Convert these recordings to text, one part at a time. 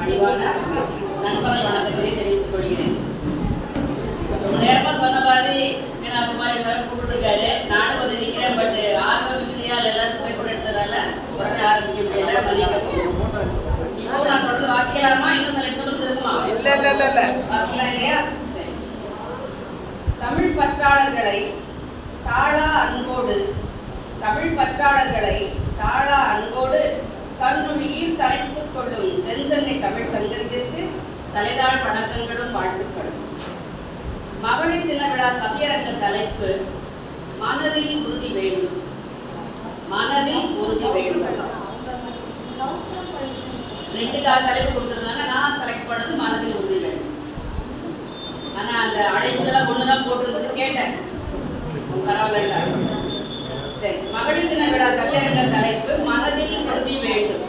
பணிவான நண்பர்கள் வணக்கத்திலே தெரிவித்துக் கொள்கிறேன். ரொம்ப நேரமா சொன்ன மாதிரி அது மாதிரி எல்லாரும் கூப்பிட்டுருக்காரு. நானும் வந்து நிற்கிறேன். பட் ஆர்வ மிகுதியால் எல்லாரும் புகைப்படம் எடுத்ததால உடனே ஆரம்பிக்க முடியல. மன்னிக்கவும். இப்போ நான் சொல்றது வாசிக்கலாமா? இன்னும் சில சொல்றது இருக்குமா? வாசிக்கலாம் இல்லையா? சரி. தமிழ் பற்றாளர்களை தாழா அன்போடு தன்னுயிர் தலைத்துக் கொள்ளும் செந்தன்னை தமிழ் சங்கத்திற்கு தலைதாழ் வணக்கங்களும் வாழ்த்துக்களும். மகளிர் தின விழா கவியரங்க தலைப்பு மனதில் உறுதி வேண்டும். ரெண்டு தலைப்பு கொடுத்திருந்தாங்க. நான் செலக்ட் பண்ணது மனதில் உறுதி வேண்டும். ஆனா அந்த அழைப்புலாம் ஒண்ணுதான் போட்டிருந்தது. கேட்டேன், பரவாயில்ல. சரி, மகளிர் தின விழா கவியரங்க தலைப்பு மனதில் உறுதி வேண்டும்.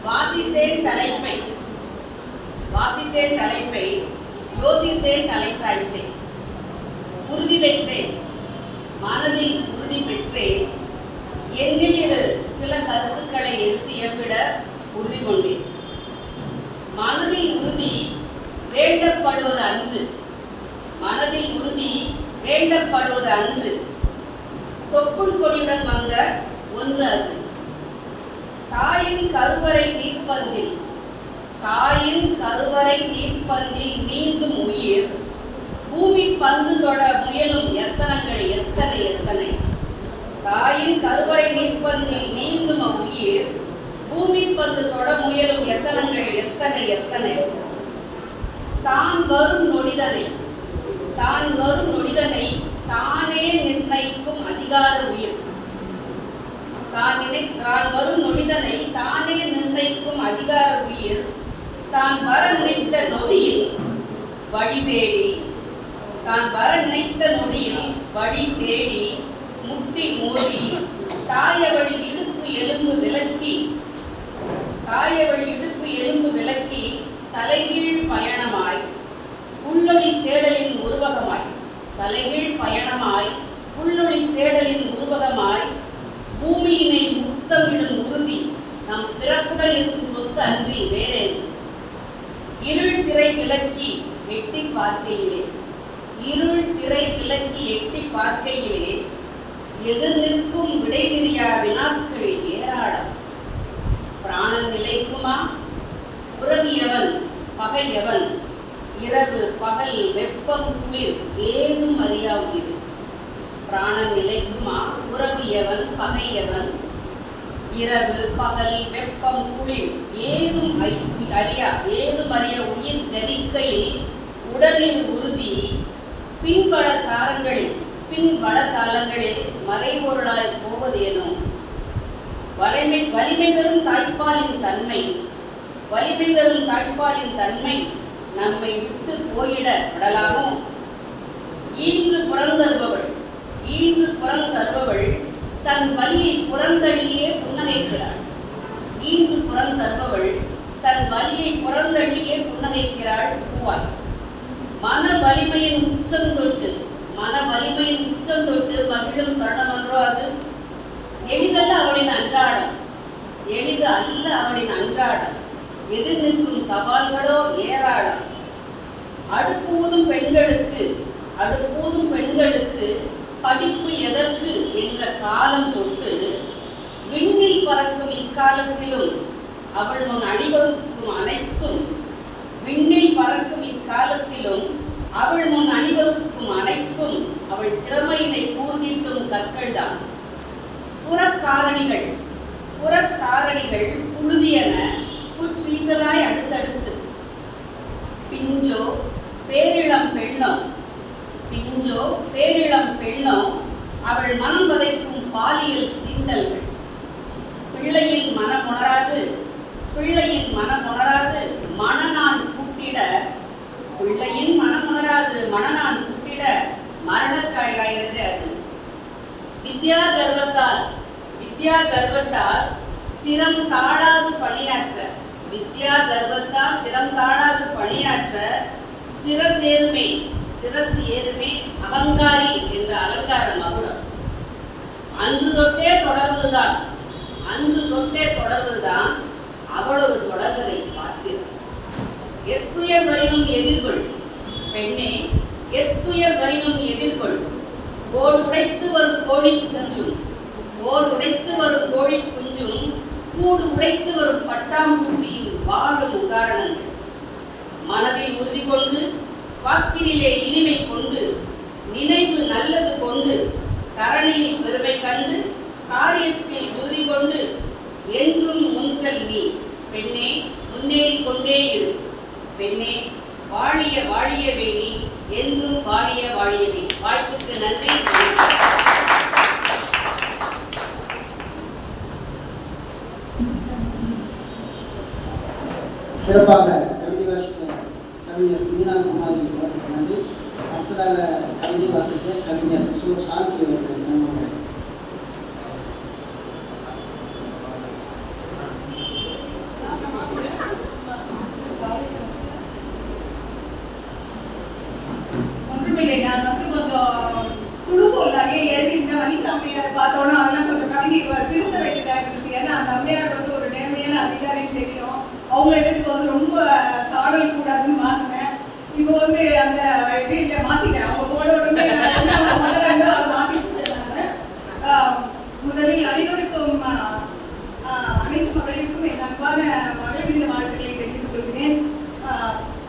வாசித்தேன் தலைப்பை யோசித்தேன், தலை சாய்த்தேன், உறுதி பெற்றேன், மனதில் உறுதி பெற்றேன், என்னில் சில கருத்துக்களை எடுத்து எவ்விட உறுதி கொண்டேன். மனதில் உறுதி வேண்டப்படுவது அன்று, தொப்புள் கொடியுடன் வந்த ஒன்று அது. தாயின் கருவறை நீர்ப்பந்தில் நீந்தும் உயிர், பூமி பந்து தொட முயலும் எத்தனங்கள் எத்தனை. தாயின் கருவறை நீர்ப்பந்தில் நீந்தும் உயிர், பூமி பந்து தொட முயலும் எத்தனங்கள் எத்தனை. தான் வரும் நொடிதனை தானே நிர்ணயிக்கும் அதிகார உயிர். தான் வரும் நொடிதனை தானே நிர்ணயிக்கும் அதிகார உயிர். தான் வர நினைத்த நொடியில் வழி தேடி முட்டி மோதி தாயவழி இடுப்பு எலும்பு விலக்கி தலைகீழ் பயணமாய் உள்ளொளி தேடலின் உருவகமாய் பூமியினை முத்தமிடும் உறுதி நம் பிறப்புடன் இருக்கும் சொத்து அன்றி வேறேது. இருள் திரை விலக்கி எட்டி பார்க்கையிலே எதிர் நிற்கும் விடை தெரியா வினாக்கள் ஏராளம். பிராணன் நிலைக்குமா? உறவியவன் பகையவன், இரவு பகல் வெப்பம் குளிர் ஏதும் அறியா உயிர். பிராணன் நிலைக்குமா? உறவியவன் பகையவன், இரவு பகல் வெப்பம் குளிர் ஏதும் அறியா உயிர் ஜனிக்கையில் உடலில் உறுதி பின்பல காலங்களில் மறைபொருளாய் போவதேனோ. வலிமை தரும் தாய்ப்பாலின் தன்மை நம்மை விட்டு போயிட விடலாமோ? ஈன்று புறந்தருபவள் தன் வலியை புறந்தள்ளியே புன்னகைக்கிறாள் பூவாய். மன வலிமையின் உச்சம் தொட்டு மகிழும் தருணமன்றோ அது. எளிது அல்ல அவளின் அன்றாடம், எதிர் நிற்கும் சவால்களோ ஏராளம். அடுப்பூதும் பெண்களுக்கு படிப்பு எதற்கு என்ற காலம் தொட்டு விண்ணில் பறக்கும் இக்காலத்திலும் அவள் முன் அணிவகுக்கும் அனைத்தும் அவள் திறமையினை கூர்ந்திட்டும் கற்கள்தான். புறக்காரணிகள் புழுதியன புற்றீசலாய் அடுத்தடுத்து பிஞ்சோ பேரிளம் பெண்ணோ அவள் மனம் வதைக்கும் பாலியல் சீண்டல்கள். பிள்ளையின் மனமுணராது மனநான் கூட்டிட மரணக்காயாகிறது அது. வித்யா கர்வத்தால் சிரம் தாழாது பணியாற்ற சிரசு ஏறுமே அகங்காரி என்ற அலங்கார மகுடம். அன்று தொட்டே தொடர்வதுதான் அவளது தொடர்வதை பார்க்கிறார். எத்துயர் வரினும் எதிர்கொள் பெண்ணே, எத்துயர் வரினும் எதிர்கொள். ஓர் உடைத்து வரும் கோழி குஞ்சும் கூடு உடைத்து வரும் பட்டாம்பூச்சியும் வாழும் உதாரணங்கள். மனதில் உறுதி கொண்டு, வாக்கினிலே இனிமை கொண்டு, நினைவு நல்லது கொண்டு, தரணியில் பெருமை கண்டு, காரியத்தில் உறுதி கொண்டு, என்றும் முன்செல் நீ பெண்ணே, முன்னேறி கொண்டே இரு பெண்ணே, வாழிய வாழியவே நீ, என்றும் வாழிய வாழியவே. வாய்ப்புக்கு நன்றி. சிறப்பாக கவிதை வாசிக்க கவிஞர் மீனா குமாரி அவர்களுக்கு நன்றி. அடுத்ததாக கவிதை வாசிக்க கவிஞர் சாந்தி அவர்கள் நன்றி. ஒன்றுமில்லை, நான் கொஞ்சம் சுடுசொல் நிறைய எழுதியிருந்தேன். வனிதா அம்மையார் பார்த்தோன்னா அதெல்லாம் கொஞ்சம் கவிதை திருத்த வேண்டியதாக இருந்துச்சு. ஏன்னா அந்த அம்மையார் ஒரு நேர்மையான அதிகாரின்னு தெரியும். அவங்க எதுக்கு ரொம்ப சாடல் கூடாதுன்னு மாத்தினேன். இப்போ அந்த இதில் மாத்திட்டேன். அவங்க போட உடனே அதை மாத்திட்டு சொன்னாங்க. முதலில் அனைவருக்கும் அனைத்து மகளிருக்கும் என் அன்பான மகளிர் வாழ்த்துக்களை தெரிவித்துக் கொள்கிறேன்.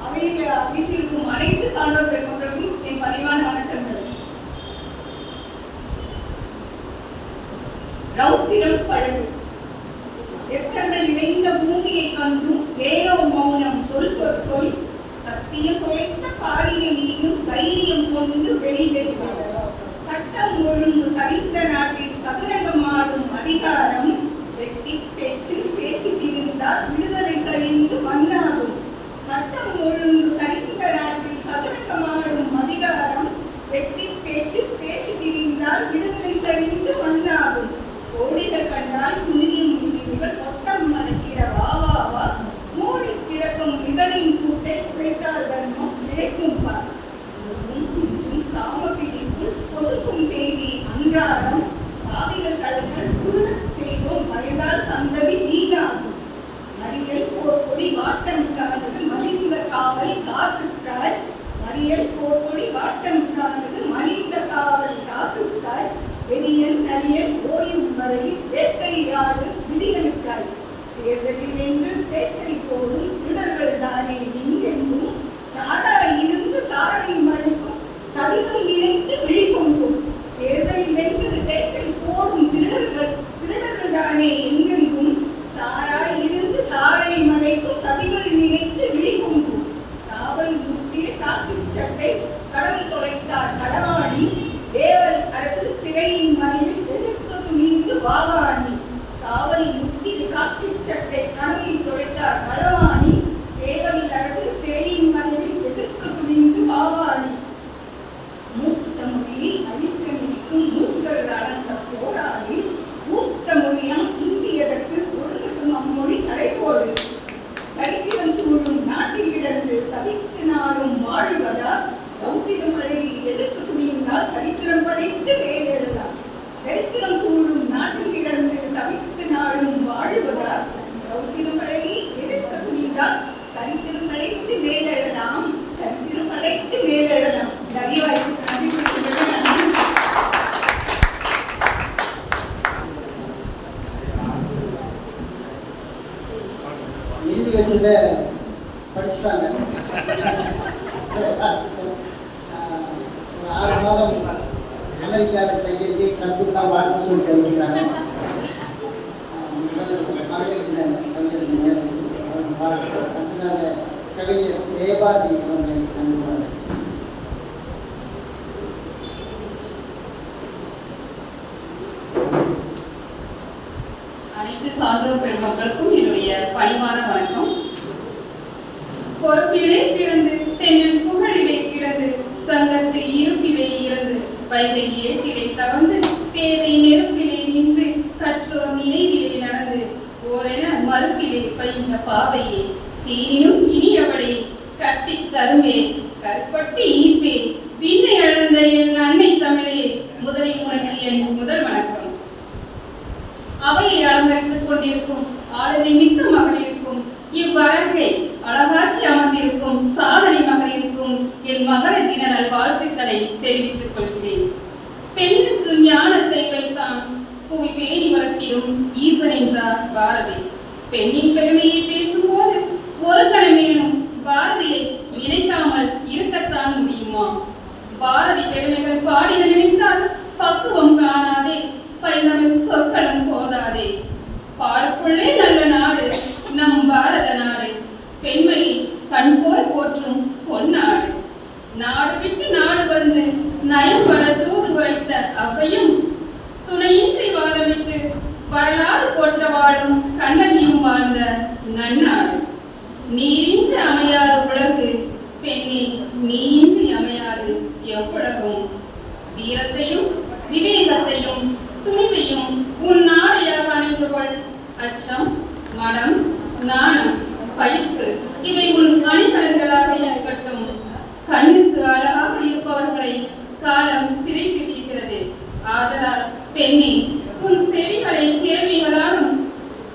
அவையில் வீட்டிற்கும் அனைத்து சான்றோர் பெருமக்களுக்கும் என் பணிவான வணக்கங்கள். ரௌத்திரம் பழகு எத்தங்கள் இணைந்த பூமியை கண்டும் வேறோ மௌனம் சொல் சொல் சொல் சத்தியம் தொலைத்த காரியம் நீனும் தைரியம் கொண்டு வெளிவெளிவார். சட்டம் ஒழுங்கு சரிந்த நாட்டில் சதுரங்கமாடும் அதிகாரம் வெட்டி பேச்சில் பேசி திரிந்தால் விடுதலை சரிந்து மண்ணாகும். சட்டம் ஒழுங்கு சரிந்த நாட்டில் சதுரங்கமாடும் அதிகாரம் வெட்டி பேச்சில் பேசி திரிந்தால் விடுதலை சரிந்து மண்ணாகும். கோடிகள் கண்டால் துணியும் முஸ்லிம்கள் ஒட்டம் மணக்கிட வாவாவா மூடி கிடக்கும் இதனின் கூட்டை குறைத்தால் தர்மம் கிடைக்கும் பார். காமப்பிடிக்குள் பொசுக்கும் செய்தி அன்றாடம் பாவிகள் கலைஞர் குருளச் செய்வோம் மறைந்தால் சந்ததி வீணாகும். மறியல் போர் கொடி வாட்டம் காணது மலிந்த காவல் காசுக்காய் மறியல் போர் கொடி வாட்டம் காணது மலிந்த காவல் காசுக்காய் வெறியன் நரியன் ஓயும் வரையில் வேட்டையாடு விடிகளுக்காய். தேர்தலில் வென்று தேட்டை போடும் திருடர்கள் தானே எங்கெங்கும் சாராய் இருந்து சாரணை மறைக்கும் சதிகள் இணைத்து விழிகொண்டும். தேர்தலில் வென்று தேட்டை போடும் திருடர்கள் தானே எங்கெங்கும் சாராய் இருந்து சாரை மறைக்கும் சதிகள் நினைத்து விழிகொண்டும். காவல் முத்திர காக்கி சட்டை கடமை தொலைத்தார் களவாணி தேவல் அரசு திரையின் மறைவில் எதிர்க்க துணிந்து வாவாணி. காவல் முத்திர காக்கி சட்டை கடமை தொலைத்தார் களவாணி தேவல் அரசு திரையின் மறைவில் எதிர்க்க துணிந்து வாவாணி. மூத்த மொழியை அழிக்க நிற்கும் மூத்தர் அடர்ந்த போராடி மூத்த மொழியாம் இந்தியதற்கு ஒழுங்கட்டும் அம்மொழி தடைபோடு. தரித்திரம் சூழும் நாட்டில் கிடந்து தவித்து நாடும் வாழ்வதா ரௌத்திரம் அழகி எதிர்க்கு துணிந்தால் சரித்திரம் படைத்து வேறெழலாம். தரித்திரம் சூழும் நாட்டில் கிடந்து தவித்து நாடும் வாழ்வதா ரௌத்திரம் அழகி எதிர்க்க துணிந்தால் சரித்திரம் படைத்து வேலெழலாம். சரித்திரம் படைத்து வேலெழலாம். தயவாய்ப்பு எழுதி வச்சதை படிச்சுட்டாங்க. ஒரு 6 மாதம் அமெரிக்காவில் கையெழுதி ட்ரம்புக்கெல்லாம் வாழ்த்து சொல்லிட்டு வந்துருக்காங்க. அடுத்ததாக கவிஞர் ஜெயபாரதி அவர்களை கண்டுள்ளார். அனைத்து சான்றோர் பெருமக்களுக்கும் என்னுடைய பணிவான வணக்கம். பொறுப்பிலே பிறந்து தென்னன் புகழிலே கிடந்து சங்கத்து இருப்பிலே இறந்து வைகை ஏட்டிலே தவந்து பேதை நெருப்பிலே நின்று கற்றோர் நினைவிலே நடந்து ஓரென மறுப்பிலே பயின்ற பாவையே தீனினும் இனியவளே கட்டி தருமே கற்பட்டு இனிப்பே விண்ணை அழந்த என் அன்னை தமிழே முதலில் உனக்கு என் முதல் வணக்கம். அவையை அலங்கரித்துக் கொண்டிருக்கும் ஆளுமை மிக்க மகளிருக்கும் இவ்வரங்கை அழகாக்கி அமர்ந்திருக்கும் சாதனை மகளிருக்கும் என் மகளிர் தின நல்வாழ்த்துக்களை தெரிவித்துக் கொள்கிறேன். பெண்ணுக்கு ஞானத்தை வைத்தான் புவி பேணி வளர்த்திடும் ஈசன் என்றார் பாரதி. பெண்ணின் பெருமையை பேசும்போது ஒரு கணமேனும் பாரதியை நினைக்காமல் இருக்கத்தான் முடியுமா? பாரதி பெருமைகள் பாடின நினைத்தால் பக்குவம் காணாதே, பைந்தமிழ் சொற்களும் போதாதே. பார்க்குள்ளே நல்ல நாடு நம் பாரத நாடு, பெண்மையை கண்போல் போற்றும் பொன்னாடு. நாடு விட்டு நாடு வந்து நயம்பட தூது உரைத்த அவ்வையும் துணையின்றி வாழவிட்டு வரலாறு போற்ற வாழும் கண்ணகியும் வாழ்ந்த நன்னாடு. நீரின்றி அமையாது உலகு, பெண்ணே நீயின்றி அமையாது எவ்வுலகும். வீரத்தையும் விவேகத்தையும் துணிவையும் உன் நாடையாக அணிந்து கொள். அச்சம், மடம், நாணம், பயிர்ப்பு இவை உன் அணிகலன்களாக இருக்கட்டும். கண்ணுக்கு அழகாக இருப்பவர்களை காலம் சிரித்து வீழ்கிறது. ஆதலால் பெண்ணே, உன் செவிகளை கேள்விகளாலும்,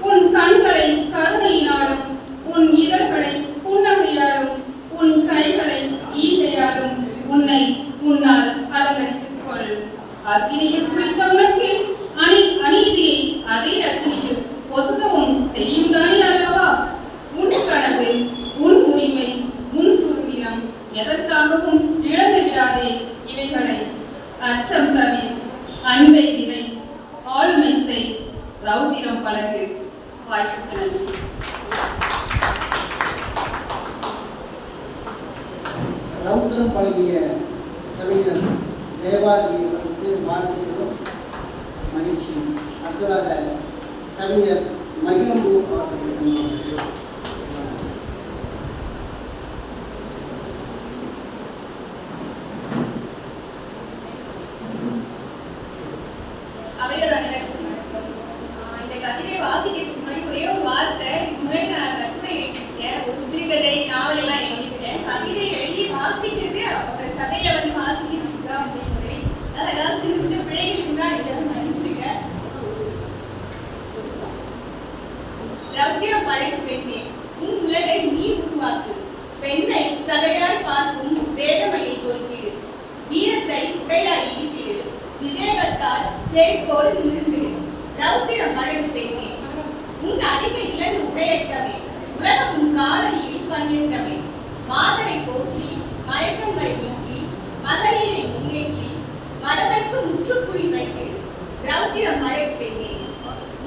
உன் கண்களை கருணையினாலும், உன் இதழ்களை புன்னகையாலும், உன் கைகளை ஈகையாலும் உன்னை உன்னால் அலங்கரித்துக் கொள். அக்னியில் குறித்த உனக்கு அநீதியை அதே அக்னியில் பொசுக்கவும் தெரியும் தானே அல்லவா? உன் கனவு, உன் உரிமை, உன் சுதந்திரம் எதற்காகவும் இழந்து விடாதே. இவைகளை அச்சம் தவிர, அன்பை விதை, ஆளுமை செய், ரௌதிரம் பழகு. வாய்ப்புக்கு நன்றி. ரௌத்திரம் பழகிய கவிஞர் ஜெயபாரதி அவர்களுக்கு வாழ்த்துக்களும் மகிழ்ச்சி. அடுத்ததாக கவிஞர் மகிழம்பூ அவர்கள் ரௌத்திரம் படைக்கும் பெண்ணே, உன் உலகை நீ உருவாக்கு. பெண்ணை சதையாய் பார்க்கும் வேதமையை கொடுத்திடு. வீரத்தை உடையாய் ஈட்டிடு. விவேகத்தால் செழிப்போல் நிறுத்திடு. ரௌத்திரம் படைக்கும் பெண்ணே, உன் அடிமை இழந்து உடையற்றமே, உலகம் உன் காலடியில் பணியற்றமே. மாதரை போற்றி மயக்கங்கள் நீக்கி மகளிரை முன்னேற்றி மனதிற்கு முற்றுப்புள்ளி வைத்திடு. ரௌத்திரம் படைக்கும் பெண்ணே,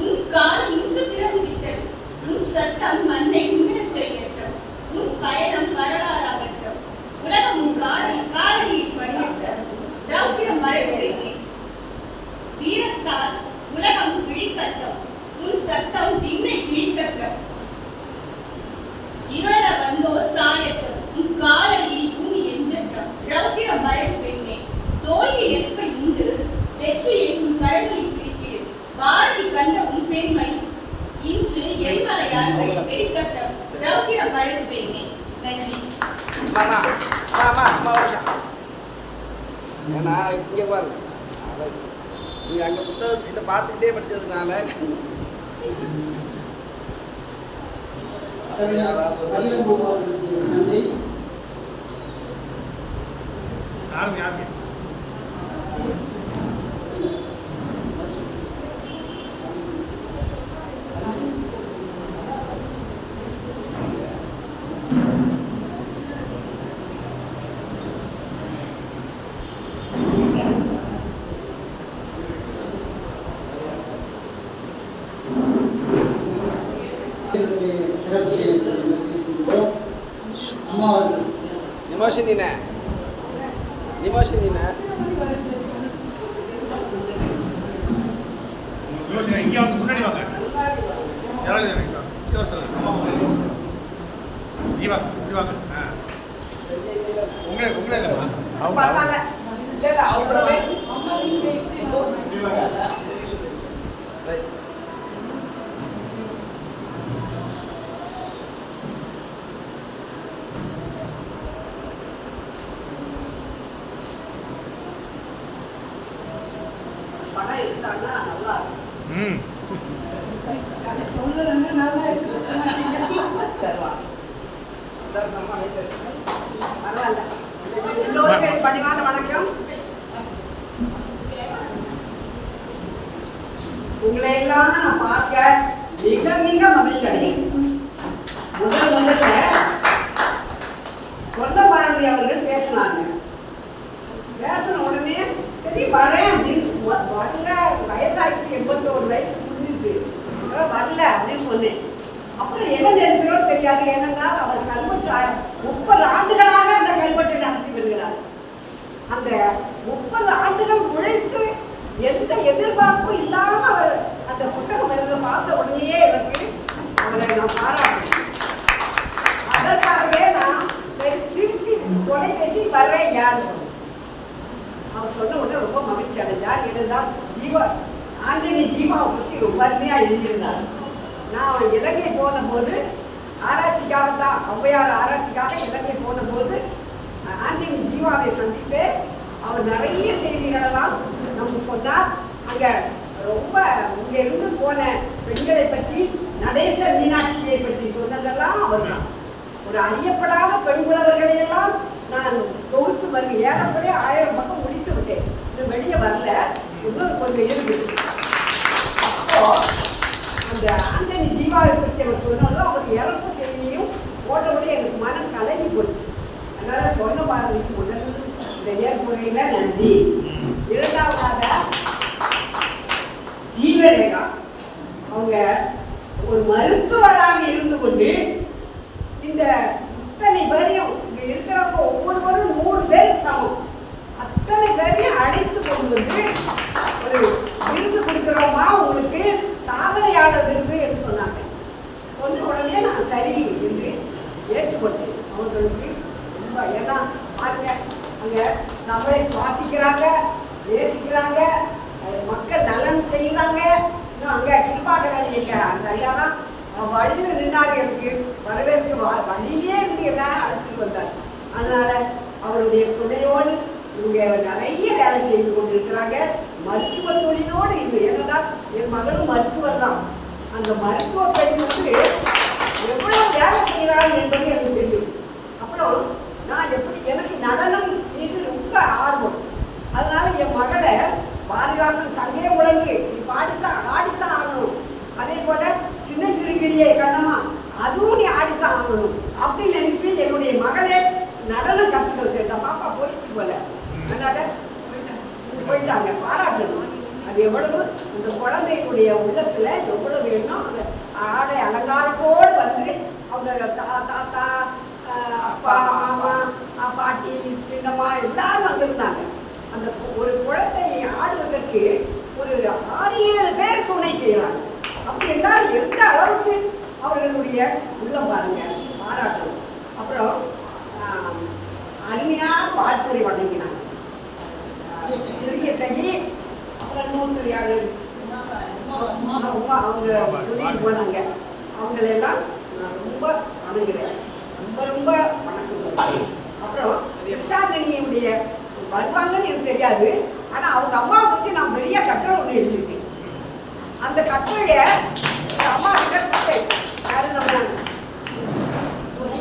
உன் காலம் இன்று பிறந்து விட்டது. உன் சத்தம் மண்ணை உணரச் செய்யட்டும். உன் பயணம் வரலாறாகட்டும். உலகம் உன் காலடியில் பணியட்டும். ரௌத்திரம் படைக்கும் வீரத்தால் உலகம் விழிக்கட்டும். உன் சத்தம் விண்ணை கிழிக்கட்டும். இருள வந்தோர் சாயட்டும். உன் காலடியில் பூமி என்றட்டும். ரௌத்திரம் படைக்கும் பெண்ணே, தோல்வி நெருப்பை உண்டு வெற்றியை உன் கரங்களில் பிடிக்கிறது. பாரதி கண்ட உன் பெண்மை இன்று எரிமலையால் எரிக்கட்டும். ரௌத்திரம் படைக்கும் பெண்ணே. நன்றி. ஏன்னா இங்கே பாருங்க, நீங்கள் அங்கே புத்தகம் இதை பார்த்துக்கிட்டே படித்ததுனால மகிழம்பூ அவர்களுக்கு நன்றி. சிறப்பு செய்யப்பட்ட அம்மா அவர்கள் நிமோஷனின இங்கே வந்து முன்னாடி வாங்க. ஜீவா இப்படி வாங்க. உங்களே இல்லைம்மா, படம் எடுத்தாங்கன்னா நல்லா இருக்கும். ம் சொல்லலன்னா நல்லா இருக்கு. தருவா. எல்லாரும் அம்மா வைத்து பரவாயில்ல. எல்லோருக்கும் பணிவான வணக்கம். உங்களை எல்லாம் நான் பார்க்க மிக மிக மகிழ்ச்சி அடைகிறேன். முதல்ல சொல்ல பாரதி அவர்கள் பேசினாங்க. பேசின உடனே சரி வரேன் அப்படின்னு வரல, வயசாகிடுச்சு, 81 வயசு முடிஞ்சிச்சு, வரல அப்படின்னு சொன்னேன். அப்புறம் என்ன நினைச்சோ தெரியாது. என்னன்னா அவர் கல்வெட்டு 30 ஆண்டுகளாக அந்த கல்வெட்டை நடத்தி வருகிறார். அந்த 30 ஆண்டுகள் உழைத்து எந்த எதிர்பார்ப்பும் இல்லாம அவர் அந்த புத்தகம் வருவதை பார்த்த உடனேயே எனக்கு அவரை நான் பாராட்டேன். அதற்காகவே நான் திருப்பி தொலைபேசி வர்றேன் யாரு அவர் சொன்ன உடனே ரொம்ப மகிழ்ச்சி அடைஞ்சார். என்னதான் ஆண்டனி ஜீவாவை பற்றி ரொம்ப அருமையா எழுதியிருந்தார். நான் இலங்கை போன போது ஆராய்ச்சிக்காகத்தான், ஔவையார் ஆராய்ச்சிக்காக இலங்கை போன போது ஆண்டனி ஜீவாவை சந்தித்து அவர் நிறைய செய்திகளெல்லாம் நமக்கு சொன்னார். அங்கே ரொம்ப இங்கே இருந்து போன பெண்களை பற்றி, நடேச மீனாட்சியை பற்றி சொன்னதெல்லாம் அவர் தான். ஒரு அறியப்படாத பெண் புலவர்களையெல்லாம் நான் தொகுத்து வந்து ஏறப்படியே 1000 பக்கம் முடித்து விட்டேன். இது வெளியே வரல, இன்னும் கொஞ்சம் இருக்குது. அப்போ அந்த ஆண்டனி ஜீவாவை பற்றி அவர் சொன்னாலும் அவர் இறப்பு செய்தியும் போட்டபடி எனக்கு மனம் கலங்கி போச்சு. அதனால சொன்ன பாரதிக்கு முதல் இந்த ஏற்புகையில நன்றி. இரண்டாவதாக ஜீவரேகா அவங்க ஒரு மருத்துவராக இருந்து கொண்டு இந்த இத்தனை பேரையும் இங்க இருக்கிறப்ப ஒவ்வொருவரும் 100 பேருக்கு சமம், அத்தனை பேரையும் அழைத்து கொண்டு வந்து ஒரு விருது கொடுக்கிறோமா உங்களுக்கு, சாதனையாளர் விருது என்று சொன்னாங்க. சொன்ன உடனே நான் சரி என்று ஏற்றுக்கொண்டேன். அவர்களுக்கு ரொம்ப ஏன்னா பாருங்க, அங்க நம்மளை சுவாசிக்கிறாங்க, நேசிக்கிறாங்க, மக்கள் நலன் செய்யறாங்க. இன்னும் அங்க கிருபாகரன் அந்த ஐயா வழியில் நின்னாங்க, எனக்கு வரவேற்பு வழியிலே இருந்து என்ன அழைச்சிட்டு வந்தார். அதனால அவருடைய துணையோடு இவங்க நிறைய வேலை செய்து கொண்டிருக்கிறாங்க. மருத்துவ தொழிலோடு இது என்னன்னா என் மகளும் மருத்துவர் தான். அந்த மருத்துவ பெண் வந்து எவ்வளவு வேலை செய்கிறாள் என்பது எனக்கு தெரியும். அப்புறம் நான் எப்படி எனக்கு நடனம் இது ரொம்ப ஆர்வம். அதனால என் மகளை பாரதிதாசன் சங்கே உலகு நீ பாடித்தான் ஆடித்தான் ஆகணும், அதே போல சின்ன சிறுகிளியை கண்ணமா அதுவும் நீ ஆடித்தான் ஆகணும் அப்படின்னு நினைத்து என்னுடைய மகளே நடனம் கற்றுக்க வச்சிருந்தா. பாப்பா போயிட்டு போல அதனால போயிட்டாங்க, பாராட்டணும். அது எவ்வளவு அந்த குழந்தைகளுடைய உள்ளத்துல எவ்வளவு வேணும். அந்த ஆடை அலங்காரத்தோடு வந்து அவங்க தாத்தா அப்பா மாமா பாட்டி சின்னம்மா எல்லாரும் வந்திருந்தாங்க. அந்த ஒரு குழந்தையை ஆடுவதற்கு ஒரு 6-7 பேர் துணை செய்யறாங்க. அப்படி என்றால் எந்த அளவுக்கு அவர்களுடைய உள்ளம் பாருங்க, பாராட்டணும். அப்புறம் அருமையான வாழ்த்துறை வழங்கினாங்க. செய்ய அப்புறம் நூற்று அவங்க சொல்லிட்டு போனாங்க. அவங்களெல்லாம் நான் ரொம்ப வணங்குறேன், ரொம்ப ரொம்ப வணக்கம். அப்புறம் ரிஷாதனியுடைய வருவாங்கன்னு எனக்கு தெரியாது. ஆனா அவங்க அம்மாவை பற்றி நான் பெரிய கட்டுரை ஒன்று எழுதியிருக்கேன். அந்த கட்டுரைய அம்மா கிட்ட யாரு நம்ம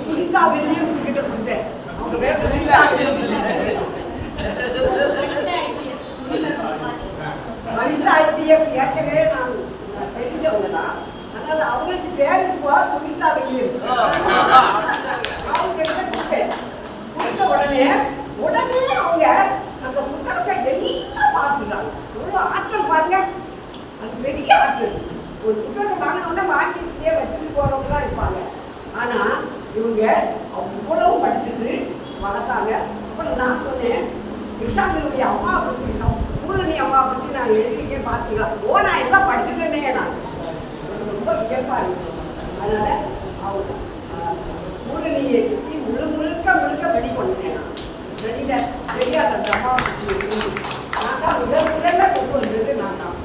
சுனிதா வில்லியம்ஸ் கிட்ட கொடுத்தேன். அவங்க பேர் வனிதா ஐபிஎஸ். ஏற்கனவே நான் தெரிஞ்சவங்க தான். அதனால அவங்களுக்கு பேரு சுனிதா வில்லியம்ஸ். அவங்க கிட்ட கொடுத்தேன். கொடுத்த உடனே அவங்க அந்த புத்தகத்தை எல்லாம் பார்த்துட்டாங்க. எவ்வளோ ஆற்றல் பாருங்க, அது பெரிய ஆற்றல். ஒரு புத்தகம் வாங்கினோன்னா வாங்கிட்டே வச்சுட்டு போறவங்க இருப்பாங்க. ஆனா இவங்க அவ்வளவு படிச்சுட்டு வளர்த்தாங்க. அப்புறம் நான் சொன்னேன், கிருஷ்ணாவினுடைய அம்மாவை பற்றி, பூரணி அம்மாவை பற்றி நான் எழுதிக்கே பார்த்தீங்களா? நான் எல்லாம் படிச்சுட்டேனே. நான் ரொம்ப வியப்பா இருக்கு. அதனால அவங்க பூரணியை பற்றி முழுக்க வெளிக்கொண்டேன். நான் தெரியாத அந்த அம்மாவை பற்றி நான் தான் முதல்ல கொண்டு வந்தது. நான் தான்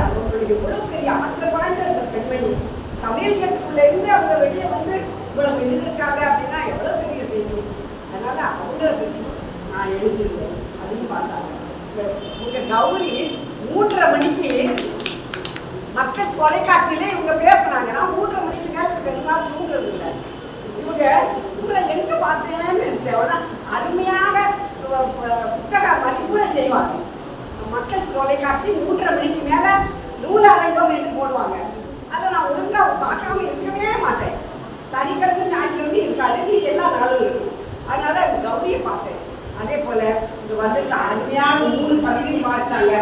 அவங்களுடைய இவ்வளவு பெரிய ஆற்றல் வாய்ந்த அந்த பெண்மணி சமையல் கட்டுக்குள்ள இருந்து அவங்க வெளியே வந்து இவ்வளவு எழுதியிருக்காங்க அப்படின்னா எவ்வளவு பெரிய செய்தி. அதனால அவங்கள பற்றி நான் எழுதியிருந்தேன். அதையும் பார்த்தாங்க. உங்க கௌரி 3:30 மணிக்கு மக்கள் தொலைக்காட்சியிலே இவங்க பேசுனாங்க. நான் 3:30 மணிக்கு நேரத்துக்கு பெருமாள் தூங்க நூலரங்கம் என்று போடுவாங்க. அதை நான் ஒழுங்காக பார்க்காம இருக்கவே மாட்டேன். சனிக்கிழமை ஞாயிற்றுக்கிழமை இருக்காது, நீ எல்லா நாளும் இருக்கும். அதனால கௌரியை பார்த்தேன். அதே போல இங்கே வந்துட்டு அருமையான 3 கவிதை பார்த்தாங்க.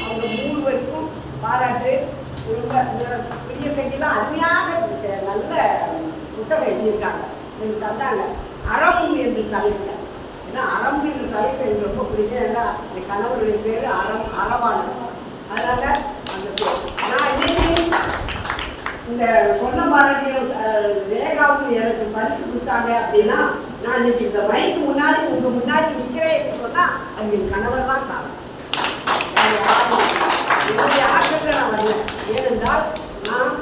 அவங்க 3 பேருக்கும் பாராட்டு. ரொம்ப பெரிய செய்திலாம் அருமையாக நல்ல புத்தகம் எழுதியிருக்காங்க, எனக்கு தந்தாங்க. அறம் என்று தலைப்பு. ஏன்னா அறம் என்ற தலைப்பு எனக்கு ரொம்ப பிடிக்கும். ஏன்னா என் கணவருடைய பேர் அறவாளர். அதனால அந்த நான் இன்னைக்கு இந்த சொன்ன பாரதியம் ரேகாவுக்கு எனக்கு பரிசு கொடுத்தாங்க அப்படின்னா, நான் இன்னைக்கு இந்த மைக்கு முன்னாடி உங்க முன்னாடி நிற்கிறேன் சொன்னா அது என் கணவர் தான் காரணம். என்னுடைய ஆற்றத்தை நான் வரல. ஏனென்றால் நான்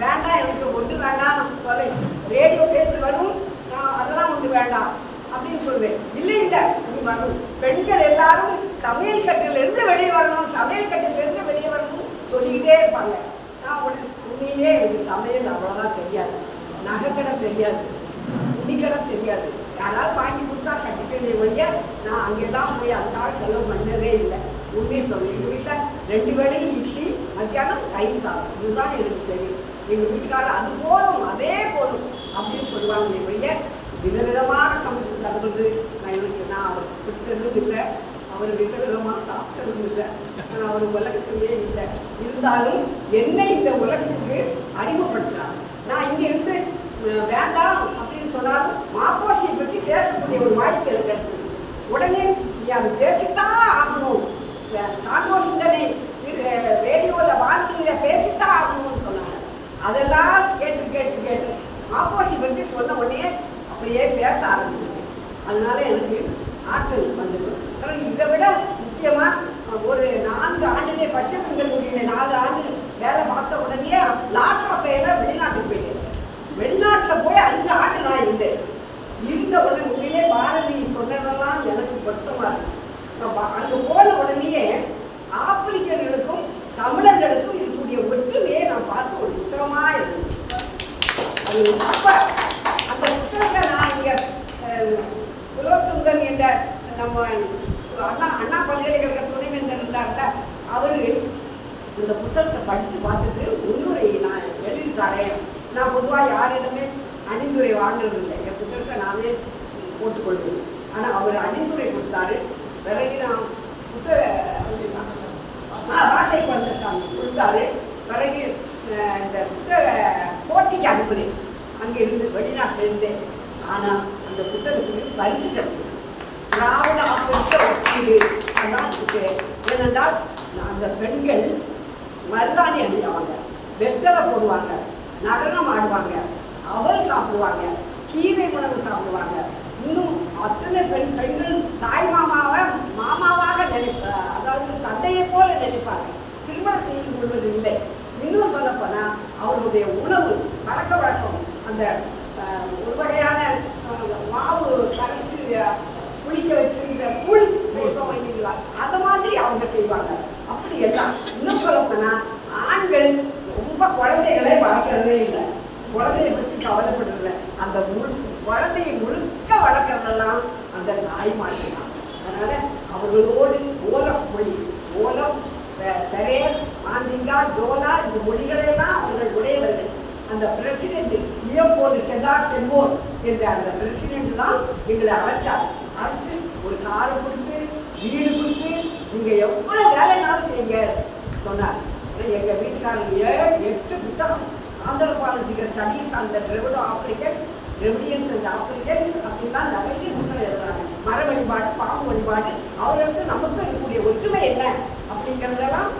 வேண்டாம், எனக்கு ஒன்று வேண்டாம் சொல்ல, ரேடியோ பேச்சு வரும், நான் அதெல்லாம் ஒன்று வேண்டாம் அப்படின்னு சொல்லுவேன். இல்லை இல்லை, நீ வரணும். பெண்கள் எல்லாரும் சமையல் கட்டிலிருந்து வெளியே வரணும், சமையல் கட்டிலிருந்து வெளியே வரணும் சொல்லிக்கிட்டே இருப்பாங்க. நான் உண்மையிலே எனக்கு சமையல் அவ்வளோதான் தெரியாது. நகைக்கடை தெரியாது, துணிக்கடை தெரியாது. யாராவது வாங்கி கொடுத்தா கட்டிக்கிறதே வழியா நான் அங்கே தான் போய் அதுக்காக செலவு பண்ணதே இல்லை. உண்மையை சொல்லுவேன். எங்கள் வீட்டில் 2 வேளையும் இட்லி, மத்தியானம் தயிர் சாதம், இதுதான் எனக்கு தெரியும். எங்கள் வீட்டுக்காரர் அது போதும், அதே போதும் அப்படின்னு சொல்லுவாங்க. வழிய விதவிதமாக சமைச்சு தருவது நான் அவர் கொடுத்ததும் இல்லை, அவர் விதவிதமாக சாப்பிட்டதும் இல்லை. நான் அவர் உலகத்திலே இல்லை. இருந்தாலும் என்னை இந்த உலகத்துக்கு அறிமுகப்படுத்துகிறார். நான் இங்கே இருந்து வேண்டாம் அப்படின்னு சொன்னாலும் மாப்போசியை பற்றி பேசக்கூடிய ஒரு வாய்ப்பு எனக்கு கிடைச்சது. உடனே நீ அது பேசித்தான் ஆகணும், சாங்கோ சிந்தனை ரேடியோவில் வானொலியில் பேசித்தான் ஆகணும்னு சொன்னாங்க. அதெல்லாம் கேட்டு கேட்டு கேட்டு மாப்போசி பற்றி சொன்ன உடனே அப்படியே பேச ஆரம்பிச்சது. அதனால எனக்கு ஆற்றல் வந்தது. இதை விட முக்கியமாக ஒரு 4 ஆண்டுலே பச்சை பெண்கள் குடியில் 4 ஆண்டு வேலை பார்த்த உடனே லாஸ்ட் ஆஃப்ல வெளிநாட்டுக்கு போயிட்டேன். வெளிநாட்டில் போய் 5 ஆண்டு நான் இருந்தேன். இருந்த உடனே உண்மையிலே பாரதி சொன்னதெல்லாம் எனக்கு பொருத்தமாக இருக்கு. அங்கே போன உடனேயே ஆப்பிரிக்கர்களுக்கும் தமிழர்களுக்கும் இருக்கக்கூடிய ஒற்றுமையை நான் பார்த்து ஒரு புத்தகமாக இருந்தேன். அது அப்போ அந்த புத்தகத்தை நான் இங்கே குலோத்துங்கன் என்ற நம்ம அண்ணா பல்கலைக்கழக துணைவேந்தர் இருந்தார்ல, அவர் இந்த புத்தகத்தை படித்து பார்த்துட்டு முன்னுரை நான் எழுதித்தாரேன். நான் பொதுவாக யாரிடமே அணிந்துரை வாங்குறதில்லை, என் புத்தகத்தை நானே போட்டுக்கொள்வேன். ஆனால் அவர் அணிந்துரை கொடுத்தாரு. பிறகு நான் புத்தக வாசை குழந்தைசாமி கொடுத்தாரு. பிறகு இந்த புத்தக போட்டிக்கு அனுப்புனேன் அங்கே இருந்து, வெளிநாட்டில் இருந்தேன். ஆனால் அந்த புத்தகத்துக்கு பரிசு கிடைச்சது. திராவிட ஆப்பிரிக்க ஒப்பீடு அதான் இருக்கு. ஏனென்றால் அந்த பெண்கள் மருதாணி அணிவாங்க, வெத்தலை போடுவாங்க, நடனம் ஆடுவாங்க, அவல் சாப்பிடுவாங்க, கீரை உணவு சாப்பிடுவாங்க. இன்னும் அத்தனை பெண்கள் தாய் மாமாவாக நினைப்பாங்க, அதாவது தந்தையை போல நினைப்பாங்க. திருமணம் செய்து கொள்வது இல்லை. இன்னும் சொல்லப்போனால் அவர்களுடைய உணவு பழக்க வழக்கம், அந்த ஒரு வகையான மாவு கரைச்சி புளிக்க வச்சு புளி செய்வோம் இல்லைங்களா, அந்த மாதிரி அவங்க செய்வாங்க. அப்படி எல்லாம். இன்னும் சொல்லப்போனால் ஆண்கள் ரொம்ப குழந்தைகளை வளர்க்கறதே இல்லை, குழந்தையை பற்றி கவலைப்படுறதில்லை. அந்த குழந்தையை முழுக்க வளர்க்குறதெல்லாம் அந்த தாய்மார்கள் தான். அதனால அவர்களோடு ஓலம் மொழி, ஓலம், சரேர், மாந்திங்கா, ஜோலா, இந்த மொழிகளெல்லாம் அவர்கள் உடையவர்கள். அந்த பிரசிடென்ட் லியோபோல்டு செடார் செம்போர் என்ற அந்த பிரசிடென்ட் தான் எங்களை அழைச்சார். அழைச்சி ஒரு காரை கொடுத்து, வீடு கொடுத்து, நீங்கள் எவ்வளோ வேலைனாலும் செய்யுங்க சொன்னார். எங்கள் வீட்டுக்காரங்க 7-8 புத்தகம், ஆந்திரபாலஜிக்கல் ஸ்டடீஸ் அந்த ரெவடோ ஆப்பிரிக்கன்ஸ், ரெவடியன்ஸ் அண்ட் ஆப்பிரிக்கன்ஸ் அப்படின்லாம் நிறைய புத்தகம் எழுதுறாங்க. மர வழிபாடு, பாம்பு வழிபாடு, அவர்களுக்கு நமக்கு இருக்கக்கூடிய ஒற்றுமை என்ன அப்படிங்கிறதெல்லாம்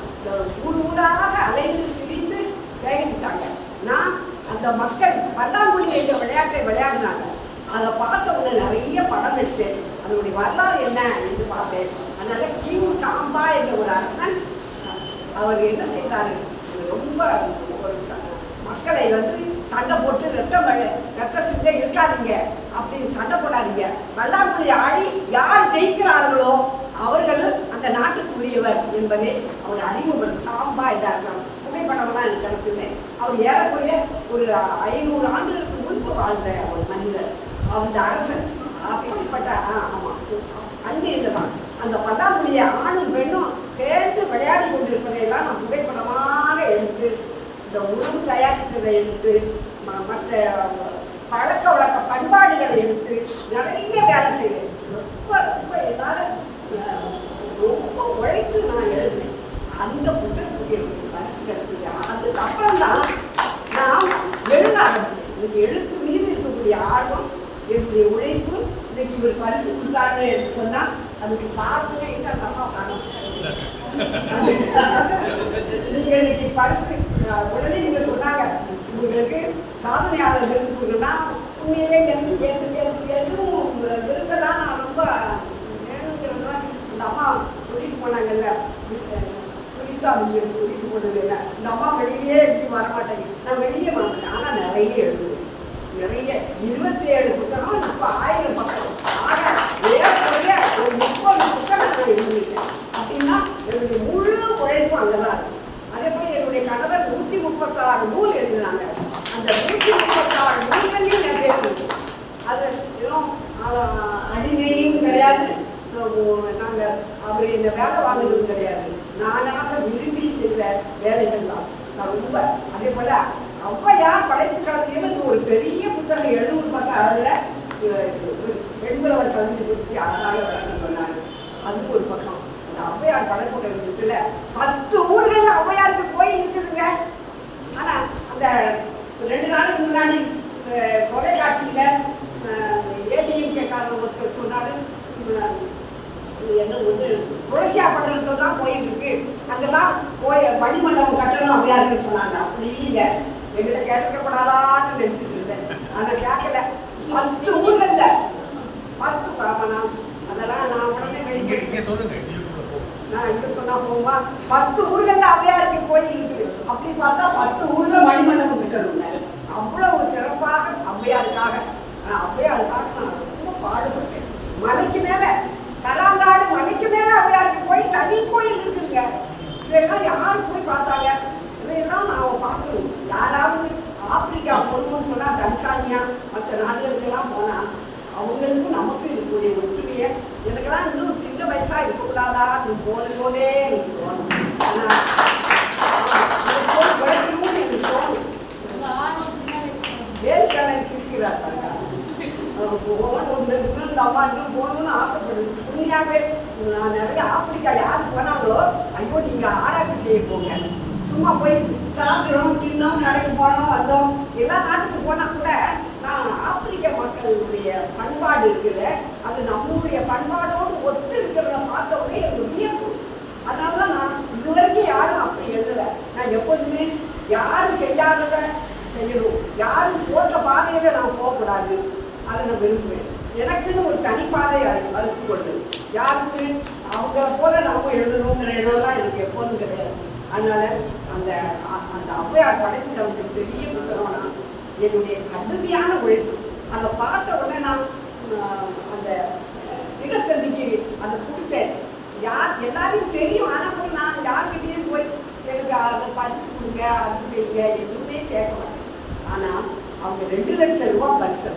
ஊர் ஊராக அலைந்து திரிந்து சேகரித்தாங்க. நான் அந்த மக்கள் பல்லாங்குழி என்ற விளையாட்டை விளையாடினாங்க. அதை பார்த்த உடனே நிறைய படம் வச்சேன். அதனுடைய வரலாறு என்ன என்று பார்த்தேன். அதனால கிங் சாம்பா என்ற ஒரு அரசன், அவர் என்ன செய்தாரு, ரொம்ப ஒரு மக்களை சண்டை போட்டு ரத்த சிந்தை இருக்காதீங்க அப்படின்னு சண்டை போடாதீங்க, பல்லாங்குழி ஆடி யார் ஜெயிக்கிறார்களோ அவர்கள் அந்த நாட்டுக்கு உரியவர் என்பதை அவர் அறிமுகம். சாம்பா என்ற அரசன் புகைப்படம்லாம் எனக்கு கிடைச்சது. அவர் ஏறக்குறைய ஒரு 500 ஆண்டுகளுக்கு முன்பு வாழ்ந்த ஒரு மனிதர். அந்த அரசன் அப்படிப்பட்ட அன்பில் தான் அந்த பல்லாங்குழியை ஆணும் பெண்ணும் சேர்ந்து விளையாடி கொண்டிருப்பதையெல்லாம் நான் புகைப்படமாக இந்த உணவு தயாரிப்பதை எடுத்து மற்ற பழக்க வழக்க பண்பாடுகளை எடுத்து நிறைய வேலை செய்வேன். ரொம்ப ரொம்ப எல்லாரும் ரொம்ப உழைத்து நான் எழுதுனேன். அந்த புத்தகத்துக்கு எனக்கு பரிசு கிடைச்சது. அதுக்கப்புறம் தான் நான் எழுத ஆரம்பிச்சேன். எனக்கு எழுத்து மீது இருக்கக்கூடிய ஆர்வம், என்னுடைய உழைப்பு, இன்னைக்கு இவர் பரிசு கொடுத்தாரு என்று சொன்னால் அதுக்கு காரணமே எங்க அம்மா காரணம். நீங்க இன்னைக்கு பரிசு உடனே நீங்க சொன்னாங்க உங்களுக்கு சாதனையாளர் விருதுனா உண்மையிலே எதுவும் விருதெல்லாம் நான் ரொம்ப வேணுங்கிறதா இந்த அம்மா சொல்லிட்டு போனாங்கல்ல, சுனிதா முடியும் சொல்லிட்டு போனது இல்லை. இந்த அம்மா வெளியே எப்படி வரமாட்டேங்க, நான் வெளியே வரமாட்டேன். ஆனால் நிறைய எழுதுவேன். நிறைய 27 புத்தகம், இப்போ 1000 பக்கம். ஆக ஏறக்குறைய ஒரு 30 புத்தகம் நான் எழுதிட்டேன். அப்படின்னா என்னுடைய முழு உழைப்பு அங்கதான் இருக்கு. அதே போல என்னுடைய கணவர் 136 நூல் எழுதினாங்க. அந்த 136 நூல்களையும் நான் பேசுறது அது இன்னும் அடிமையும் கிடையாது. நாங்கள் அவர் இந்த வேலை வாங்கினதும் கிடையாது. நானாக விரும்பி செய்த வேலைகள் தான். நான் ரொம்ப அதே போல ஔவையார் படைப்பு காலத்தியம் ஒரு பெரிய புத்தகம் 70 பக்கம். அதில் பெண்களவர் கல்வி பற்றி அழகாக விளக்கம் சொன்னாங்க. அது ஒரு பக்கம். அந்த ஔவையார் படைப்பு இருக்குல்ல, 10 ஊர்களில் ஔவையாருக்கு கோயில் இருக்குதுங்க. ஆனால் அந்த 2 நாளைக்கு முன்னாடி தொலைக்காட்சியில் ஏடிஎம்கே காரணம் ஒருத்தர் சொன்னாரு, என்ன ஒன்று துளசியா பட்டணத்தில் தான் கோயில் இருக்கு, அங்கெல்லாம் மணிமண்டபம் கட்டணும் ஔவையாருன்னு சொன்னாங்க. அப்படி இல்லைங்க, எங்கிட்ட கேட்கப்படாதான்னு நினைச்சிட்டு இருந்தேன். ஆனால் கேட்கல. 10 ஊர்களில் 10 பாப்பனா அதெல்லாம் நான் உடனே சொல்லுங்க. நான் இங்கே சொன்னா போகுமா, 10 ஊர்களில் ஔவையாருக்கு கோயில் இருக்குது. அப்படி பார்த்தா 10 ஊரில் மணிமண்டபம் கட்டணுங்க. அவ்வளவு சிறப்பாக ஔவையாருக்காக. ஆனால் ஔவையாருக்காக நான் ரொம்ப பாடுபட்டேன். மலைக்கு மேலே கராங்காடு மலைக்கு மேலே ஔவையாருக்கு போய் தனி கோயில் இருக்குங்க. இதெல்லாம் யாரு போய் பார்த்தாங்க? இதையெல்லாம் நான் பார்க்கணும். யாராவது ஆப்பிரிக்கா போகணும்னு சொன்னால் தன்சானியா மற்ற நாடுகளுக்கெல்லாம் போனால் அவங்களுக்கும் நமக்கு இருக்கக்கூடிய ஒற்றுமையை எனக்கெல்லாம் இன்னும் சின்ன வயசாக இருக்கக்கூடாதா நீ போதே எனக்கு தோணும். ஆனால் குறைக்கணும்னு எனக்கு தோணும். வேல்கலை சிரிக்கிறார் போகணும் இந்த அம்மா இன்னும் போகணும்னு ஆசைப்படுது. உண்மையாகவே நான் நிறைய ஆப்பிரிக்கா யாருக்கு போனாங்களோ, ஐயோ நீங்கள் ஆராய்ச்சி செய்ய போங்க, சும்மா போய் சாப்பிடணும் தின்னோம் கடைக்கு போனோம் வந்தோம். எல்லா நாட்டுக்கு போனால் கூட நான் ஆப்பிரிக்க மக்களுடைய பண்பாடு இருக்குது, அது நம்மளுடைய பண்பாடோடு ஒத்து இருக்கிறத பார்த்த உடனே எனக்கு வியப்பு. அதனால தான் நான் இதுவரைக்கும் யாரும் அப்படி எழுதலை. நான் எப்போதுமே யாரும் செய்யாததை செய்யணும், யாரும் போட்ட பாதையில் நான் போகக்கூடாது, அதை நான் விரும்புவேன். எனக்குன்னு ஒரு தனிப்பாதை வகுத்து கொண்டு யாருக்கு அவங்க போல நம்ம எழுதணுங்கிற இடம்லாம் எனக்கு எப்போதும் கிடையாது. அதனால அந்த அந்த ஔவையார் படைப்புல வந்து பெரிய புத்தகம்னா என்னுடைய கடுமையான உழைப்பு. அதை பார்த்த உடனே நான் அந்த தினத்தந்திக்கு அதை கொடுத்தேன். யார் எல்லாரையும் தெரியும், ஆனால் போய் நான் யார்கிட்டையும் போய் எனக்கு அதை பரிசு கொடுங்க அது செய்யுங்க எதுவுமே கேட்க மாட்டேன். ஆனால் அவங்க 2 லட்சம் ரூபா பரிசு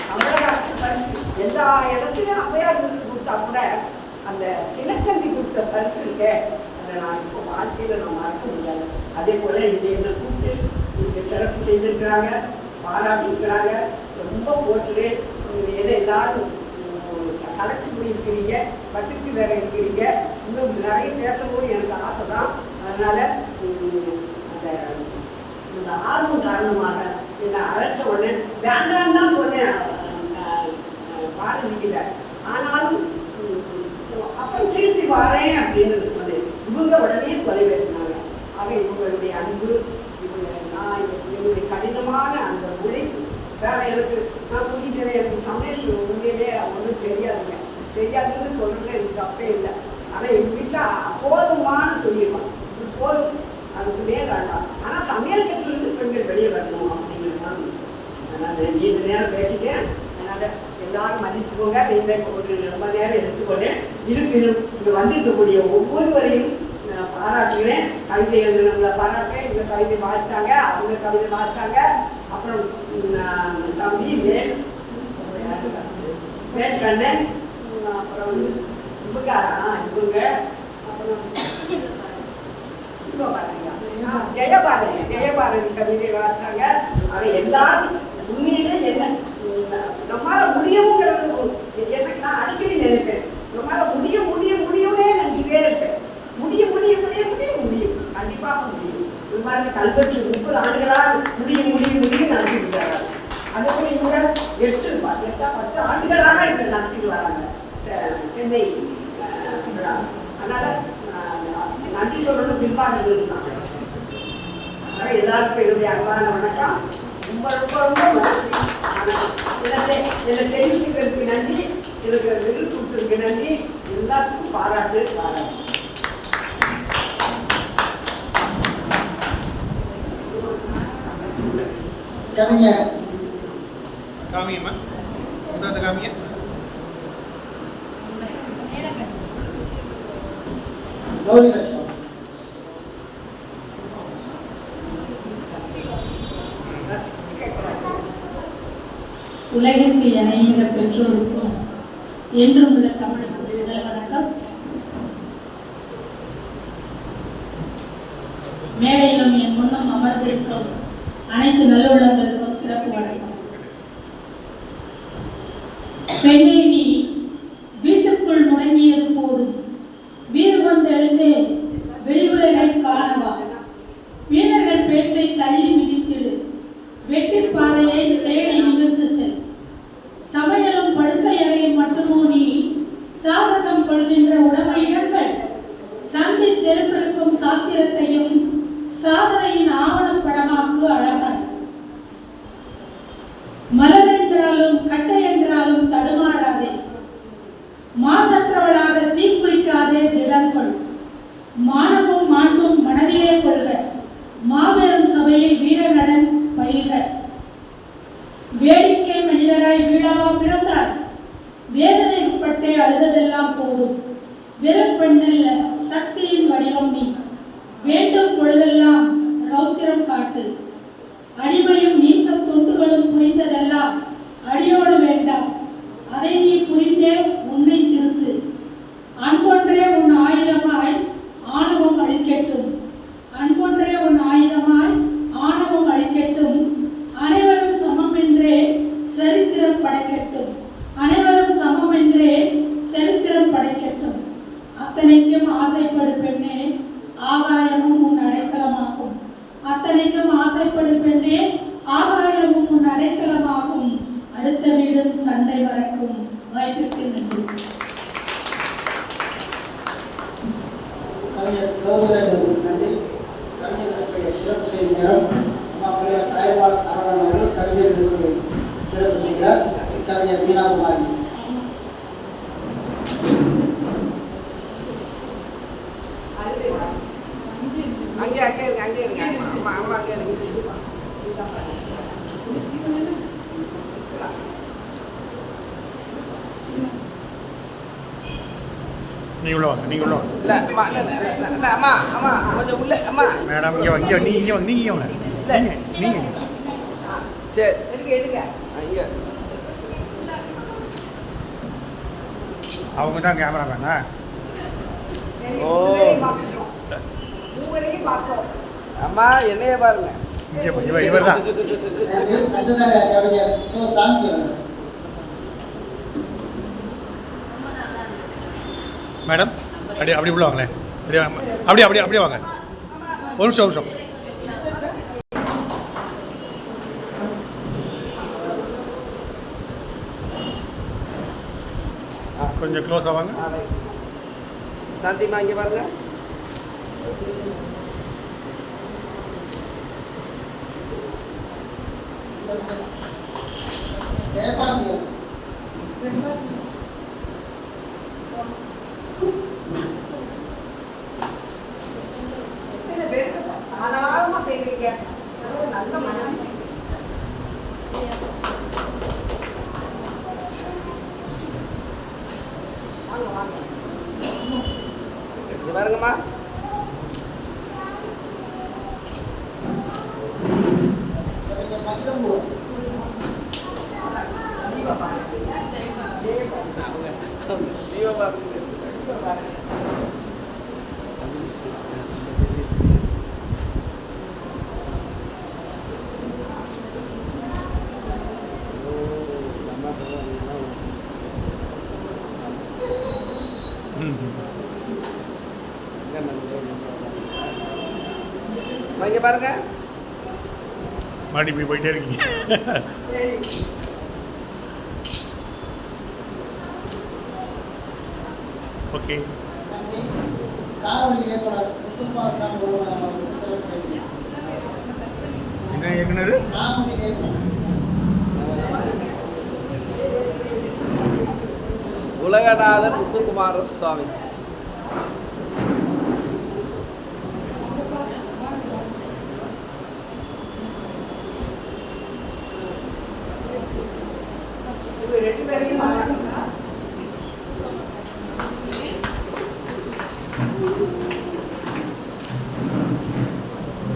தமிழக அரசு பரிசு எல்லா இடத்துலையும் ஔவையார் கொடுத்தா கூட அந்த தினத்தந்தி கொடுத்த பரிசு இருக்க அதை நான் இப்போ வாழ்க்கையில் நான் மறக்க முடியாது. அதே போல் இந்த என்னை கூப்பிட்டு இங்கே சிறப்பு செய்திருக்கிறாங்க, பாராட்டியிருக்கிறாங்க. ரொம்ப போச்சுறேன். எதை எல்லாரும் கலைச்சி போயிருக்கிறீங்க, வசித்து வேற இருக்கிறீங்க. இன்னும் நிறைய பேசணும்னு எனக்கு ஆசை தான். அதனால் அந்த ஆர்வம் காரணமாக என்னை அழைச்ச உடனே வேண்டான்னு தான் சொன்னேன் பாரதிக்கிட்ட. ஆனாலும் அப்புறம் திருப்பி வரேன் அப்படின்னு சொன்னது. இவங்க உடனே தொலைபேசினாங்க. ஆக இவங்களுடைய அன்பு, இவங்க நான் என்னுடைய கடினமான அந்த உழைப்பு வேற எனக்கு நான் சொல்லிட்டேன். எனக்கு சமையல் உண்மையிலே ஒன்றும் தெரியாதுங்க, தெரியாதுன்னு சொல்கிறேன், எனக்கு தப்பே இல்லை. ஆனால் எங்கள் வீட்டில் போதுமானு சொல்லிடுவான், இது போதும் அதுக்கு மேலே வேண்டாம். ஆனால் சமையல் கட்டிலிருந்து பெண்கள் வெளியே வரணும் அப்படிங்கிறது தான். அதனால் நீண்ட நேரம் பேசிட்டேன். அதனால் எல்லாரும் மன்னிச்சுக்கோங்க. நீங்கள் ஒரு ரொம்ப நேரம் எடுத்துக்கொண்டு இருப்பினும் இங்கே வந்திருக்கக்கூடிய ஒவ்வொருவரையும் பாராட்டுகிறேன். கவிதை எழுதுனவங்களை பாராட்டுறேன். இந்த கவிதை வாசித்தாங்க, அவங்க கவிதை வாசித்தாங்க. அப்புறம் தம்பி வேல்கண்ணன், அப்புறம் இவங்க அப்புறம் சிவபாரதியா அதை எல்லாரும் உண்மையிலே என்ன நம்மளால முடியுங்கிறது எனக்கு நான் அடிக்கடி நினைப்பேன். நம்மளால முடியும்னே நினைச்சுட்டே இருப்பேன். முடியும் கண்டிப்பாக முடியும். இது மாதிரி கல்வெட்டு 30 ஆண்டுகளாக முடியும் நடத்திட்டு அதே போல இவங்க 8-10 ஆண்டுகளாக இதை நடத்திட்டு வராங்க சென்னை விழா. அதனால நன்றி சொல்லணும் பின்பாடுகள் தான். அதனால எல்லாருக்கும் என்னுடைய அன்பான வணக்கம். ரொம்ப மகிழ்ச்சி. இதை தெரிவிச்சுக்கிறதுக்கு நன்றி, இதுக்கு விருது கொடுத்ததுக்கு நன்றி. எல்லாத்துக்கும் பாராட்டு. கவிஞர் காமியம்மா இந்த காமிய கௌரி லட்சுமி. உலகிற்கு இணைகிற பெற்றோருக்கும் என்றும் உள்ள தமிழ் முதல் வணக்கம். மேடையிலும் என் முன்னம் அமர்ந்திருக்கும் அனைத்து நல்லுள்ளங்களுக்கும் சிறப்பு வணக்கம். பெண்ணை நீ வீட்டுக்குள் முடங்கியது போதும், வீறு கொண்டெழுந்து வெளியுலகை காணவா. வீரர்கள் பேச்சை தள்ளி மிதித்திடு, வெற்றி பாறையை தேடி நிமிர்ந்து செல். சமையலும் படுக்கை அறையும் மட்டுமோ நீ சாகசம் கொள்கின்ற உடமையிடங்கள். சந்தி தெருப்பிருக்கும் சாத்திரத்தையும் சாதனையின் ஆவணப்படமாக்கு அழகாய். மலர் என்றாலும் கட்டை என்றாலும் தடுமாறாதே, மாசற்றவளாக தீக்குளிக்காதே திடங்கொள். மானமும் மாண்பும் மனதிலே கொள்க, மாபெரும் சபையில் வீரநடன் பயில்க. வேடிக்கை மனிதராய் வீழாவா பிறந்தார், வேதனைப்பட்டே அழுததெல்லாம் போதும். வெறும் பெண்ணல்ல சக்தியின் வடிவம் நீ, வேண்டும் பொழுதெல்லாம் ரௌத்திரம் காட்டு. அடிமையும் நீச தொண்டுகளும் புரிந்ததெல்லாம் அடியோடு வேண்டாம், அதை நீ புரிந்தே உன்னை திருத்து. அன்பொன்றே உன் ஆயுதமாய் ஆணவம் அழிக்கட்டும், அன்பொன்றே உன் ஆயுதமாய் ஆணவம் அழிக்கட்டும். அனைவரும் சமம் என்றே சரித்திரம் படைக்கட்டும், அனைவரும் சமம் என்றே சரித்திரம் படைக்கட்டும். அத்தனைக்கும் ஆசைப்படு பெண்ணே, ஆகாயமும் உன் அடைக்கலமாகும். அத்தனைக்கும் ஆசைப்படு பெண்ணே, ஆகாயமும் உன் அடைக்கலமாகும். அடுத்த வீடும் சண்டை வரைக்கும். வாய்ப்பிற்கு நன்றி. கவிஞர் கௌரி லட்சுமி நன்றி. கவிஞர்களுக்கு சிறப்பு செய்கிறார். அம்மாவுடைய தாய்வாழ் நாராயணன் அவர்கள் கவிஞர்களுக்கு சிறப்பு செய்கிறார். கவிஞர் மீனாகுமாரி. அங்கே இருங்க அம்மா அங்கே இருங்க. நீங்க உள்ள வாங்க, நீங்க உள்ள வாங்க. இல்ல அம்மா இல்ல அம்மா கொஞ்சம் உள்ள அம்மா. மேடம் இங்கே வாங்க, நீங்க வாங்க. இல்லை நீங்க சரி எடுங்க இங்கே அவங்க தான் கேமராமேனா? ஓ. மூவரையும் பார்த்தோம். அம்மா என்னைய பாருங்க. இவர் தான் அடுத்ததாக கவிஞர் சோ சாந்தி அவர்கள். மேடம் அப்படி உள்ள வாங்களேன். அப்படியே வாங்க. ஒரு நிமிஷம். கொஞ்சம் க்ளோஸ் ஆவாங்க. சாந்திமா இங்கே பாருங்க. ஜெயபாரதி எத்தனை பேருக்கு தாராளமா செய்வீங்க. நல்ல மனசு. வாங்க இங்கே பாருங்கம்மா. கவிஞர் மகிழம்பூர். ஜெயபாரதி இங்கே பாருங்க. மாடி போய் போயிட்டே இருக்கீங்க. ஓகே. காவல் இயக்குனர் முத்துக்குமார் சாமி அவர்களுக்கு சிறப்பு செய்தி. என்ன இயக்குனர்? காவல் இயக்குனர் உலகநாதன் முத்துக்குமார சுவாமி.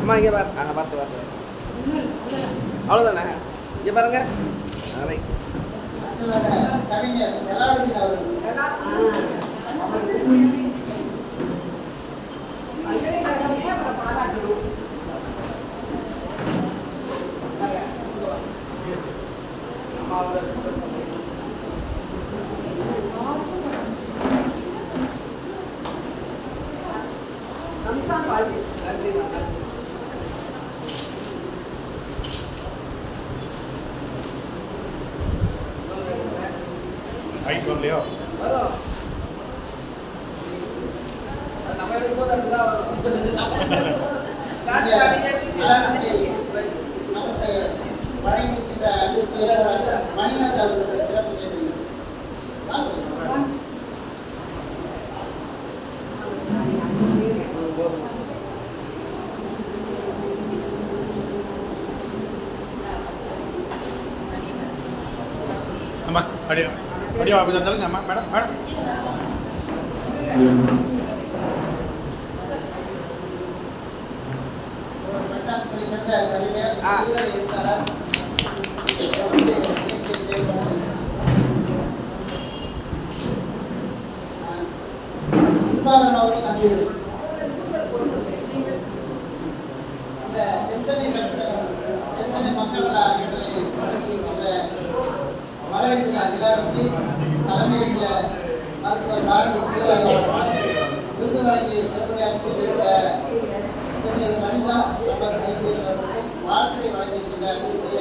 அம்மா இங்கே பாரு. பார்த்து அவ்வளோதானே. இங்கே பாருங்க. ரைட். கவிஞர் ஜலாலுதீன் அவர்கள் ஹைட் வரலையோ? வரும். நம்ம எடுக்கும்போது அப்படிதான் வரும். நமக்கு வழங்கியிருக்கின்ற மணிநாத் அவர்களுக்கு சிறப்பு செய்தி. அம்மா அப்படியே அப்படியே அப்படி சொல்லுங்க அம்மா. மேடம் மேடம் பட்டாக்குடி சேர்ந்த கவிஞர் சிறுவர் எழுத்தாளர் உற்பாதன் அவர்கள் நம்பியது. இந்த தென்சென்னை மக்கள் அறக்கட்டளை நடத்தி வந்த மகளிர் தின விழாவிற்கு தலைமையேற்ற மருத்துவர் பாரதி விருது வழங்கி சிறப்புரையாற்றி சென்றிருந்த சென்னை வனிதா சம்பத் ஐபிஎஸ் அவர்களுக்கும் வாழ்த்துறை வழங்கியிருக்கின்ற அன்புடைய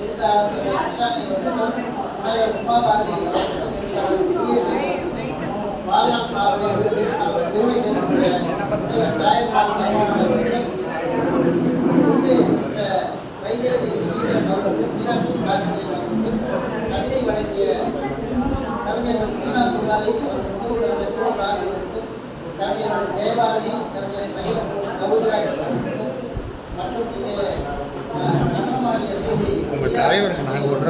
எழுத்தாளர் கிருஷ்ணாணி அவர்களுக்கும் முனைவர் உமா பாரதி அவர்களுக்கும் எழுத்தாளர் சிபிஎஸ்சி வாழ்நாள் சாதனை அவர் பெருமை செய்திருக்கிற வைத்தியர் ஸ்ரீதரன் அவர்களுக்கும் மீனாட்சி கார்த்திகேயன் அவர்களுக்கும் கவிதை வழங்கிய கவிஞர்கள் மீனா குமாரி அவர்களுக்கும் சிவசாகிகளுக்கும் கவிஞர்கள் தேவாரதி கவிஞர் மயிலப்பூர் கவுராஜ் அவர்களுக்கும் மற்றும் இங்கே நடனமாடிய செய்தி உங்கள் தலைவருக்கு நாங்கள் ஒரு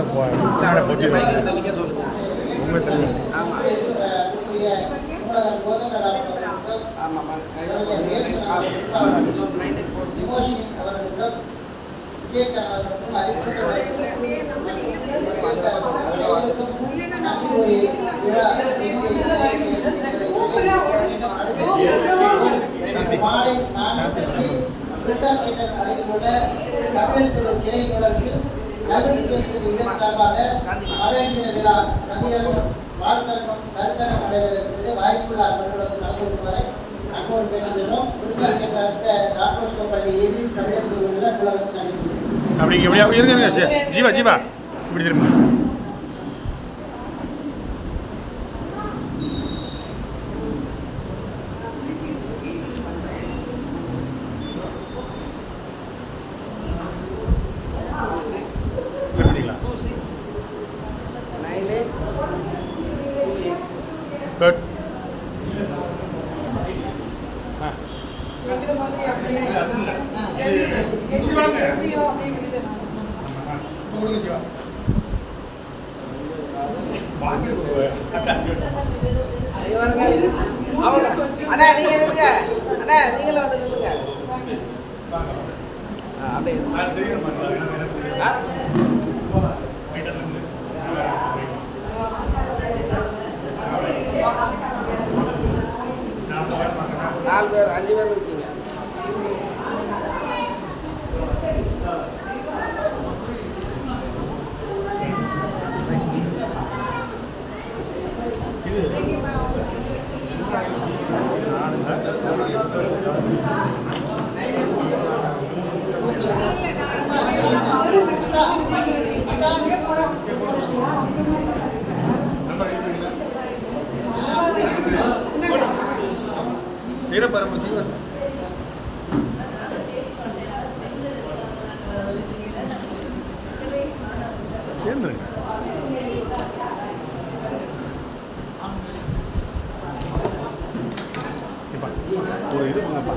தடவை போச்சு சொல்லுங்க. உங்கள் தலைவர். ஆமாம் கோதண்டராமன் அவர்களுக்கும் ஆமாம். விமோஷினி அவர்களுக்கும் விஜயகரன் அவர்களுக்கும் அரிசன் மாலை 4 மணிக்கு பிரிட்டா தியேட்டர் அருகிலுள்ள கப்பல்துறை கிளை நூலகத்தில் கல்வி பேசுவது இதன் சார்பாக மகளிர் விழா கவியரங்கம் வாழ்த்தரங்கம் கருத்தரங்கம் நடைபெற இருக்கிறது. வாய்ப்புள்ள அன்பர்களுக்கு கலந்து கொள்வதை அன்போடு கேட்டுக்கிறோம். பிரிட்டா தியேட்டர் அடுத்த ராட்ரோஸ்கோ பள்ளி ஏரியில் கவியரங்கம் உள்ள நூலகத்தில் நடைபெறுகிறது. அப்படி எப்படியா இருங்க ஜீவா ஜீவா இப்படி திரும்ப. எப்படிங்களா? 269828. குட். அவங்க அண்ணா நீங்க நில்லுங்க. அண்ணா நீங்களும் வந்து நில்லுங்க. அப்படியே ஆ? 4 பேர் 5 பேர் இருக்கீங்க. சேர்ந்துருங்க. இப்பா ஒரு இது பண்ணுங்கப்பா.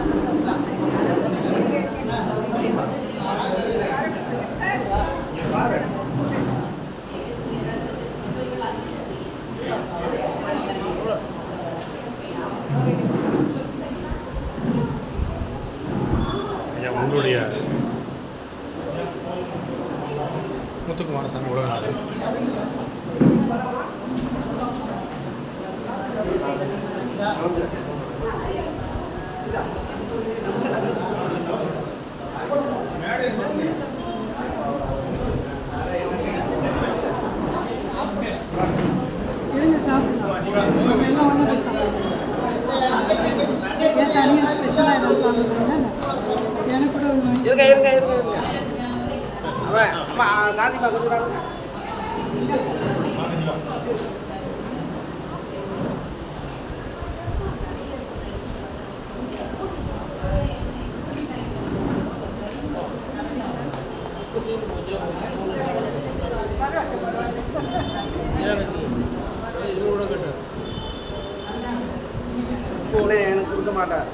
ஐயா உங்களுடைய முத்துக்குமாரசாமி உலகநாதன் இருங்க சாப்பிடலாம். நம்ம எல்லாம் ஒன்றா போய் சாப்பிடலாம். ஏன் தனியாக ஸ்பெஷலாக ஏதாவது சாப்பிடுறீங்க? எனக்கு கூட ஒன்று வாங்கி இருங்க இருங்க இருங்க இருங்க அவன் அம்மா சாந்திமா கொஞ்சம் நாளுங்க. எனக்கு கொடுக்க மாட்டார்.